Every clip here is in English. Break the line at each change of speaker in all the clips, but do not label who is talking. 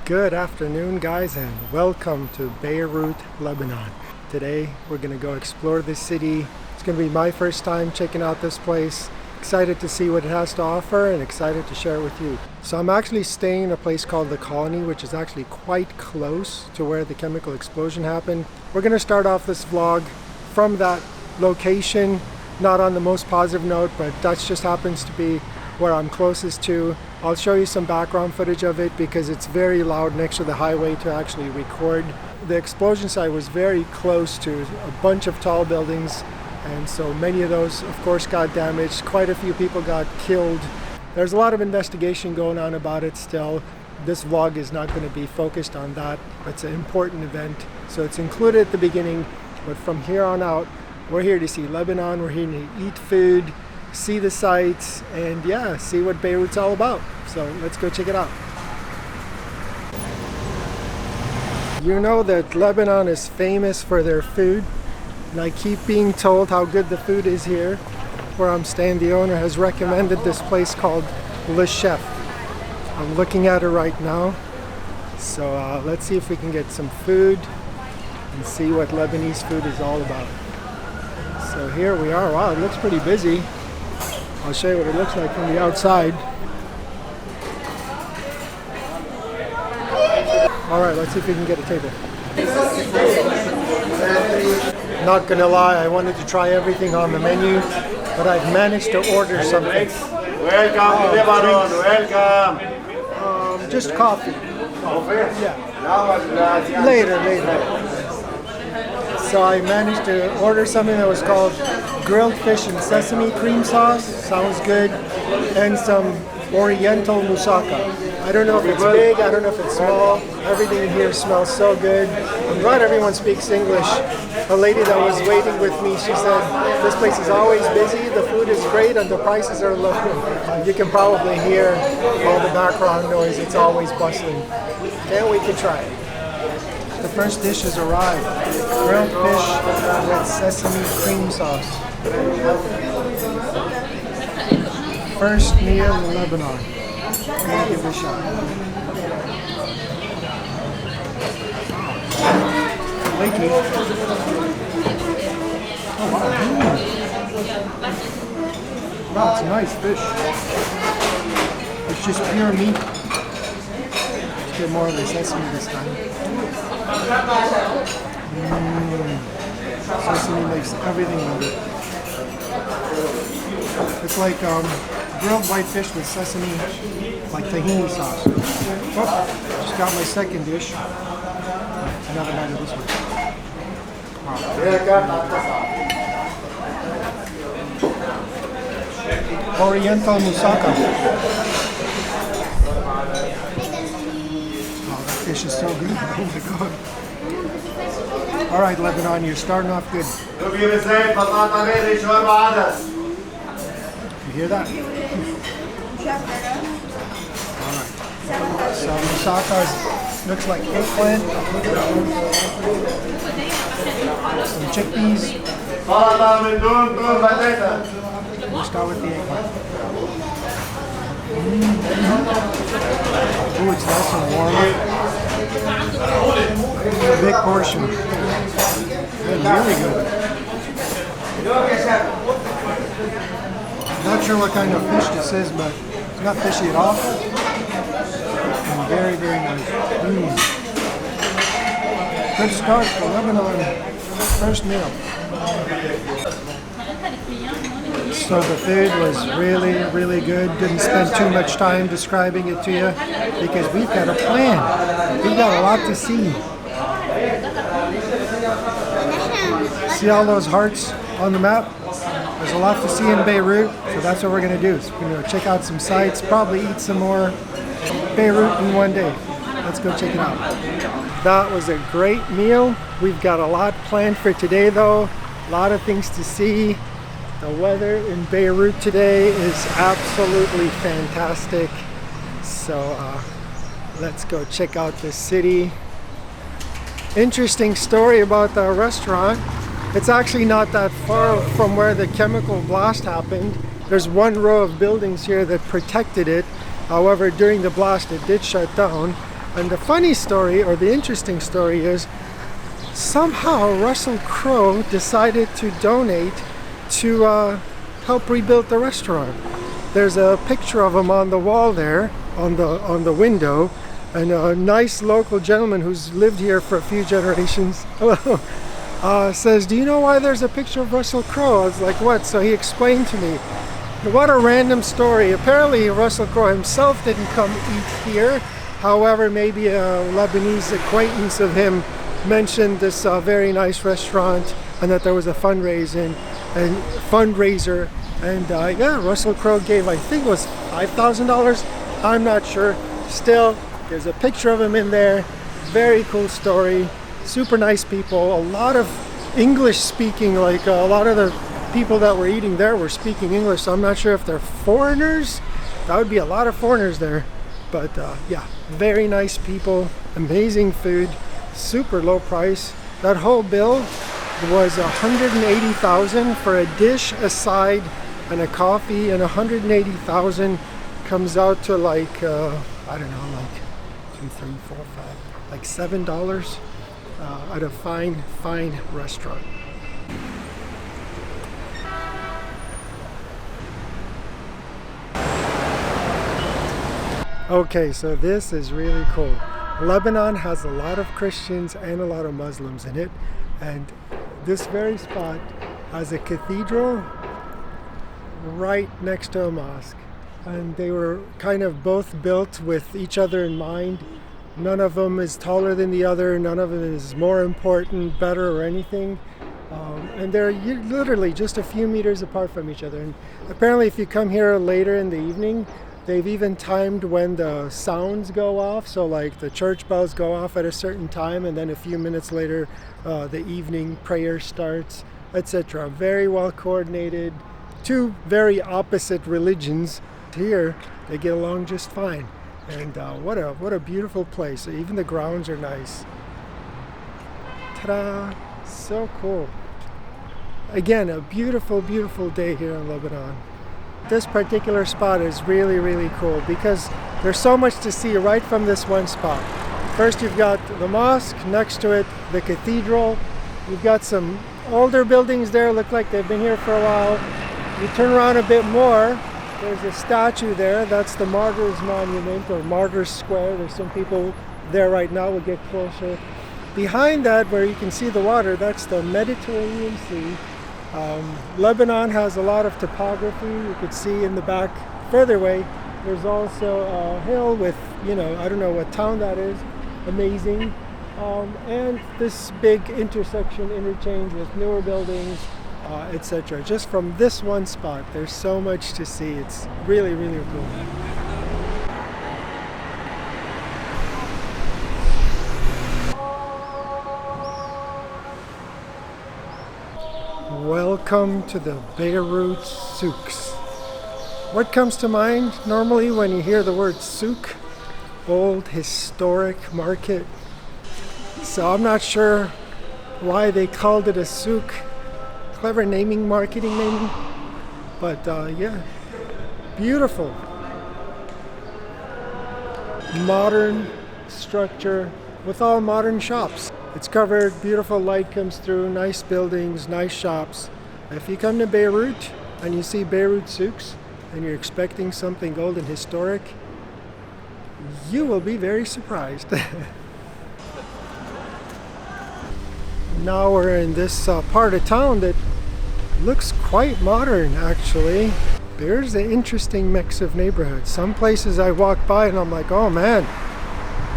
Good afternoon, guys, and welcome to Beirut, Lebanon. Today we're going to go explore this city. It's going to be my first time checking out this place. Excited to see what it has to offer and excited to share it with you. So I'm actually staying in a place called the Colony, which is actually quite close to where the chemical explosion happened. We're going to start off this vlog from that location, not on the most positive note, but that just happens to be where I'm closest to. I'll show you some background footage of it because it's very loud next to the highway to actually record. The explosion site was very close to a bunch of tall buildings, and so many of those of course got damaged. Quite a few people got killed. There's a lot of investigation going on about it still. This vlog is not going to be focused on that. It's an important event, so it's included at the beginning, but from here on out we're here to see Lebanon, we're here to eat food, see the sights, and yeah, see what Beirut's all about. So let's go check it out. You know that Lebanon is famous for their food, and I keep being told how good the food is here. Where I'm staying, the owner has recommended this place called Le Chef. I'm looking at it right now. So let's see if we can get some food and see what Lebanese food is all about. So here we are. Wow, it looks pretty busy. I'll show you what it looks like from the outside. Alright, let's see if we can get a table. Not gonna lie, I wanted to try everything on the menu, but I've managed to order something.
Welcome to Lebanon, welcome!
Just coffee. Yeah. Later. So I managed to order something that was called grilled fish and sesame cream sauce. Sounds good. And some oriental moussaka. I don't know if it's big, I don't know if it's small. Everything in here smells so good. I'm glad everyone speaks English. A lady that was waiting with me, she said, this place is always busy, the food is great, and the prices are low. You can probably hear all the background noise. It's always bustling. Can't wait to try it. The first dish has arrived. Grilled fish with sesame cream sauce. First meal in Lebanon. I'm gonna give it a shot. Flaky. Oh wow. Wow, it's a nice fish. It's just pure meat. Let's get more of the sesame this time. Sesame makes everything with it. It's like grilled white fish with sesame, like tahini sauce. Oh, just got my second dish. Another bite of this one. Wow. Oriental moussaka. Oh, that fish is so good. Oh my god. Alright, Lebanon, you're starting off good. You hear that? Alright. So moussaka looks like eggplant. Some chickpeas. We'll start with the eggplant. Ooh, it's nice and warm. Big portion. Really good. Not sure what kind of fish this is, but it's not fishy at all. And very, very nice. Good start for Lebanon. First meal. So the food was really, really good. Didn't spend too much time describing it to you because we've got a plan. We've got a lot to see. See all those hearts on the map? There's a lot to see in Beirut, so that's what we're going to do. So we're going to check out some sites, probably eat some more Beirut in one day. Let's go check it out. That was a great meal. We've got a lot planned for today though. A lot of things to see. The weather in Beirut today is absolutely fantastic. So let's go check out the city. Interesting story about the restaurant. It's actually not that far from where the chemical blast happened. There's one row of buildings here that protected it. However, during the blast it did shut down. And the funny story, or the interesting story, is somehow Russell Crowe decided to donate to help rebuild the restaurant. There's a picture of him on the wall there, on the window, and a nice local gentleman who's lived here for a few generations, hello, says, "Do you know why there's a picture of Russell Crowe?" I was like, "What?" So he explained to me. What a random story. Apparently Russell Crowe himself didn't come eat here. However, maybe a Lebanese acquaintance of him mentioned this very nice restaurant and that there was a fundraiser. And yeah, Russell Crowe gave, I think it was $5,000. I'm not sure. Still, there's a picture of him in there. Very cool story. Super nice people. A lot of English speaking, like a lot of the people that were eating there were speaking English, so I'm not sure if they're foreigners. That would be a lot of foreigners there. But yeah, very nice people, amazing food, super low price. That whole bill was $180,000 for a dish, a side, and a coffee, and $180,000 comes out to like I don't know, like 2, 3, 4, 5, like $7 at a fine restaurant. Okay, so this is really cool. Lebanon has a lot of Christians and a lot of Muslims in it, and this very spot has a cathedral right next to a mosque, and they were kind of both built with each other in mind. None of them is taller than the other, none of them is more important, better, or anything. And they're literally just a few meters apart from each other. And apparently if you come here later in the evening, they've even timed when the sounds go off, so like the church bells go off at a certain time, and then a few minutes later the evening prayer starts, etc. Very well coordinated. Two very opposite religions. Here they get along just fine, and what a beautiful place. Even the grounds are nice. Ta-da! So cool. Again, a beautiful day here in Lebanon. This particular spot is really cool because there's so much to see right from this one spot. First you've got the mosque, next to it the cathedral. You've got some older buildings there, look like they've been here for a while. You turn around a bit more, there's a statue there. That's the Martyrs Monument, or Martyrs Square. There's some people there right now. We'll get closer. Behind that, where you can see the water, that's the Mediterranean Sea. Lebanon has a lot of topography. You could see in the back further away there's also a hill with, you know, I don't know what town that is, amazing, and this big interchange with newer buildings, etc. Just from this one spot there's so much to see. It's really cool. Welcome to the Beirut Souks. What comes to mind normally when you hear the word souk? Old historic market. So I'm not sure why they called it a souk. Clever naming, marketing naming. But yeah, beautiful. Modern structure with all modern shops. It's covered, beautiful light comes through, nice buildings, nice shops. If you come to Beirut and you see Beirut Souks and you're expecting something old and historic, you will be very surprised. Now we're in this part of town that looks quite modern actually. There's an interesting mix of neighborhoods. Some places I walk by and I'm like, oh man,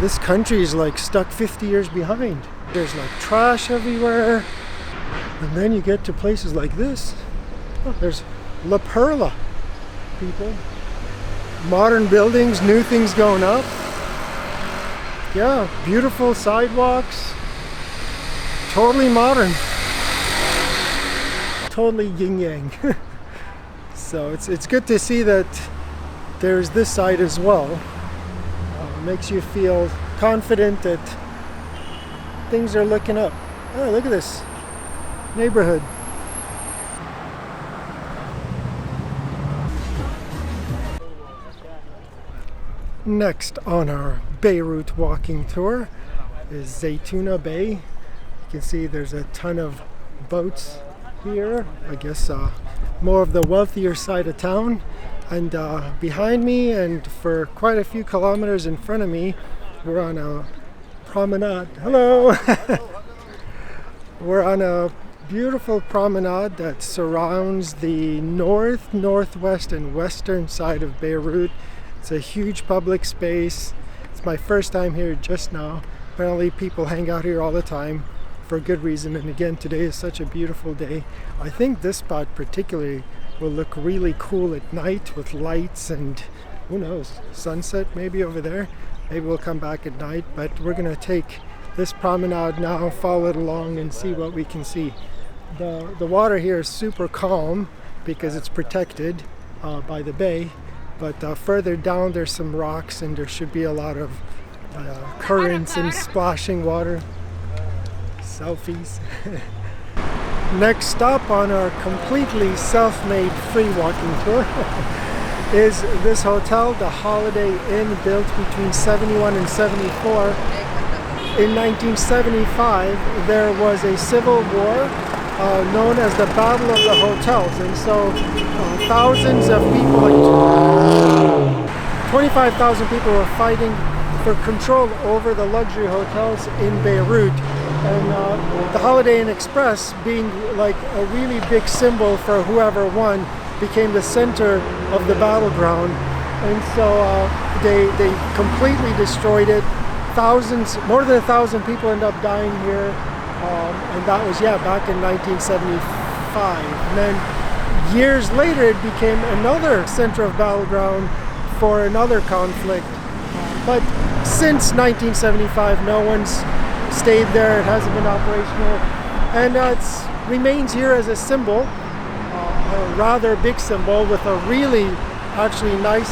this country is like stuck 50 years behind. There's like trash everywhere. And then you get to places like this. Oh, there's La Perla, people. Modern buildings, new things going up. Yeah, beautiful sidewalks. Totally modern. Totally yin-yang. So it's good to see that there's this side as well. Makes you feel confident that things are looking up. Oh, look at this neighborhood. Next on our Beirut walking tour is Zaitunay Bay. You can see there's a ton of boats here. I guess more of the wealthier side of town. And behind me and for quite a few kilometers in front of me, we're on a promenade. Hello! We're on a beautiful promenade that surrounds the north, northwest, and western side of Beirut. It's a huge public space. It's my first time here just now. Apparently people hang out here all the time for a good reason, and again, today is such a beautiful day. I think this spot particularly will look really cool at night with lights and who knows, sunset maybe over there. Maybe we'll come back at night, but we're gonna take this promenade now, follow it along and see what we can see. The water here is super calm because it's protected by the bay, but further down there's some rocks and there should be a lot of currents and splashing water. Selfies. Next stop on our completely self-made free walking tour is this hotel, the Holiday Inn, built between 71 and 74. In 1975, there was a civil war known as the Battle of the Hotels, and so thousands of people, 25,000 people were fighting for control over the luxury hotels in Beirut. And the Holiday Inn Express, being like a really big symbol for whoever won, became the center of the battleground. And so they completely destroyed it. More than 1,000 people end up dying here. And that was, back in 1975. And then years later, it became another center of battleground for another conflict. But since 1975, no one's stayed there. It hasn't been operational, and it remains here as a symbol, a rather big symbol with a really actually nice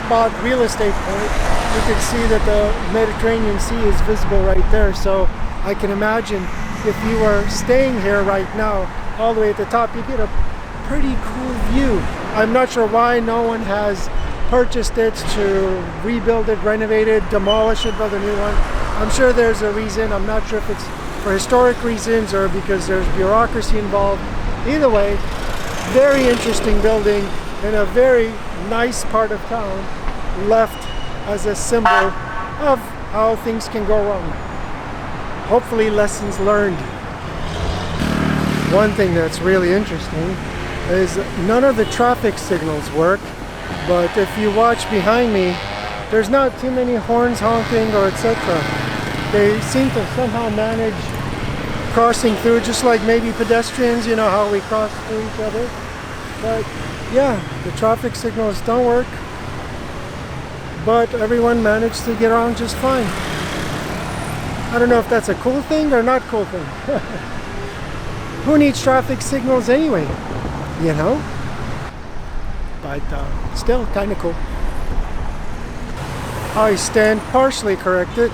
spot real estate point. You can see that the Mediterranean Sea is visible right there, so I can imagine if you were staying here right now all the way at the top, you get a pretty cool view. I'm not sure why no one has purchased it to rebuild it, renovate it, demolish it, build a new one. I'm sure there's a reason. I'm not sure if it's for historic reasons or because there's bureaucracy involved. Either way, very interesting building in a very nice part of town, left as a symbol of how things can go wrong. Hopefully lessons learned. One thing that's really interesting is none of the traffic signals work, but if you watch behind me, there's not too many horns honking or etc. They seem to somehow manage crossing through, just like maybe pedestrians, you know how we cross through each other. But yeah, the traffic signals don't work, but everyone managed to get around just fine. I don't know if that's a cool thing or not cool thing. Who needs traffic signals anyway, you know? But still kind of cool. I stand partially corrected.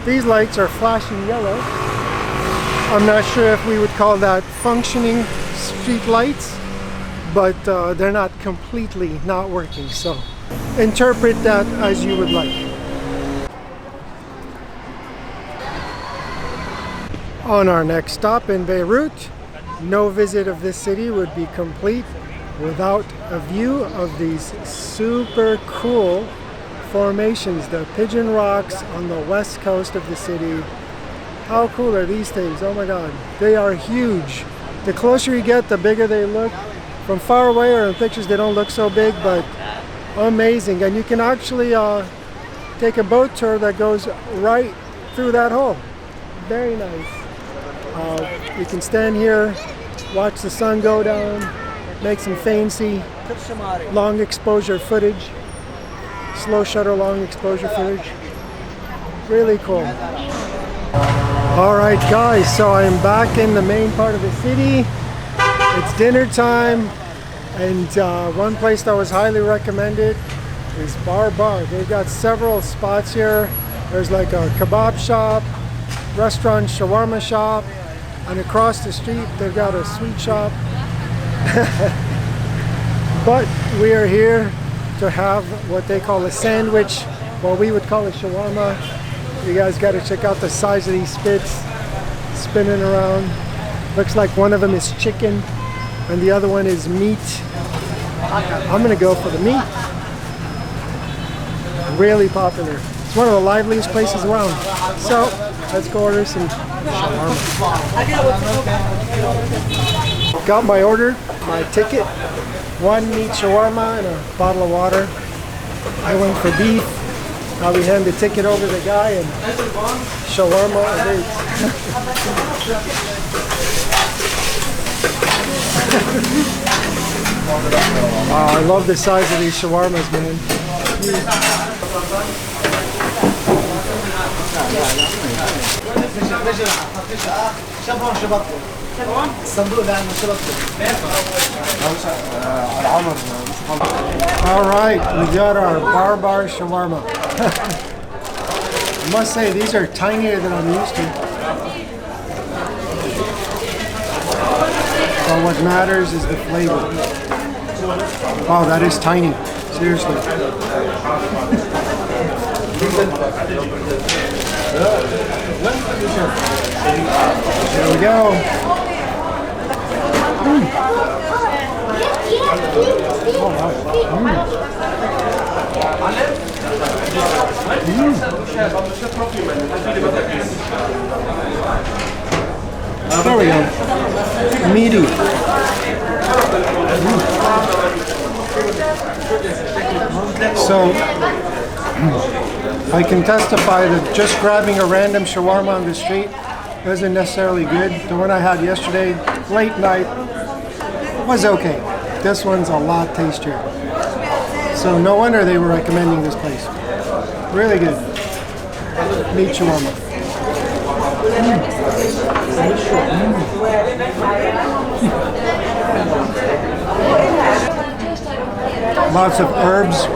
These lights are flashing yellow. I'm not sure if we would call that functioning street lights, but they're not completely not working, so interpret that as you would like. On our next stop in Beirut, no visit of this city would be complete without a view of these super cool formations, the Pigeon rocks on the west coast of the city. How cool are these things? Oh my god, they are huge. The closer you get, the bigger they look. From far away or in pictures they don't look so big, but amazing. And you can actually take a boat tour that goes right through that hole. Very nice. You can stand here, watch the sun go down, make some fancy long exposure footage. Slow shutter long exposure footage. Really cool. Alright guys, so I'm back in the main part of the city. It's dinner time, and one place that was highly recommended is Barbar. They've got several spots here. There's like a kebab shop, restaurant, shawarma shop, and across the street they've got a sweet shop. But we are here to have what they call a sandwich what we would call a shawarma. You guys got to check out the size of these spits spinning around. Looks like one of them is chicken and the other one is meat. I'm gonna go for the meat. Really popular. It's one of the liveliest places around. So let's go order some shawarma. Got my order, my ticket. One meat shawarma and a bottle of water. I went for beef. Now we hand the ticket over to the guy and shawarma awaits. Wow, I love the size of these shawarmas, man. All right, we got our Barbar shawarma. I must say, these are tinier than I'm used to. But what matters is the flavor. Wow, that is tiny. Seriously. There we go. Oh, wow. There we go. Meaty. So, I can testify that just grabbing a random shawarma on the street isn't necessarily good. The one I had yesterday, late night, was okay. This one's a lot tastier. So no wonder they were recommending this place. Really good. Meat shawarma. Lots of herbs,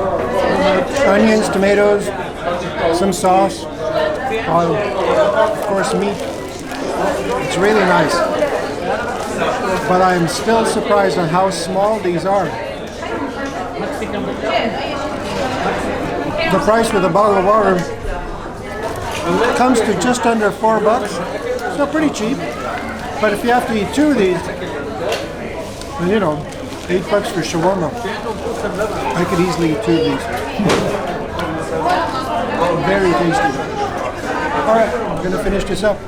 onions, tomatoes, some sauce, of course meat. It's really nice. But I'm still surprised on how small these are. The price with a bottle of water comes to just under $4. So pretty cheap. But if you have to eat two of these, then you know, $8 for shawarma. I could easily eat two of these. Very tasty. Alright, I'm gonna finish this up.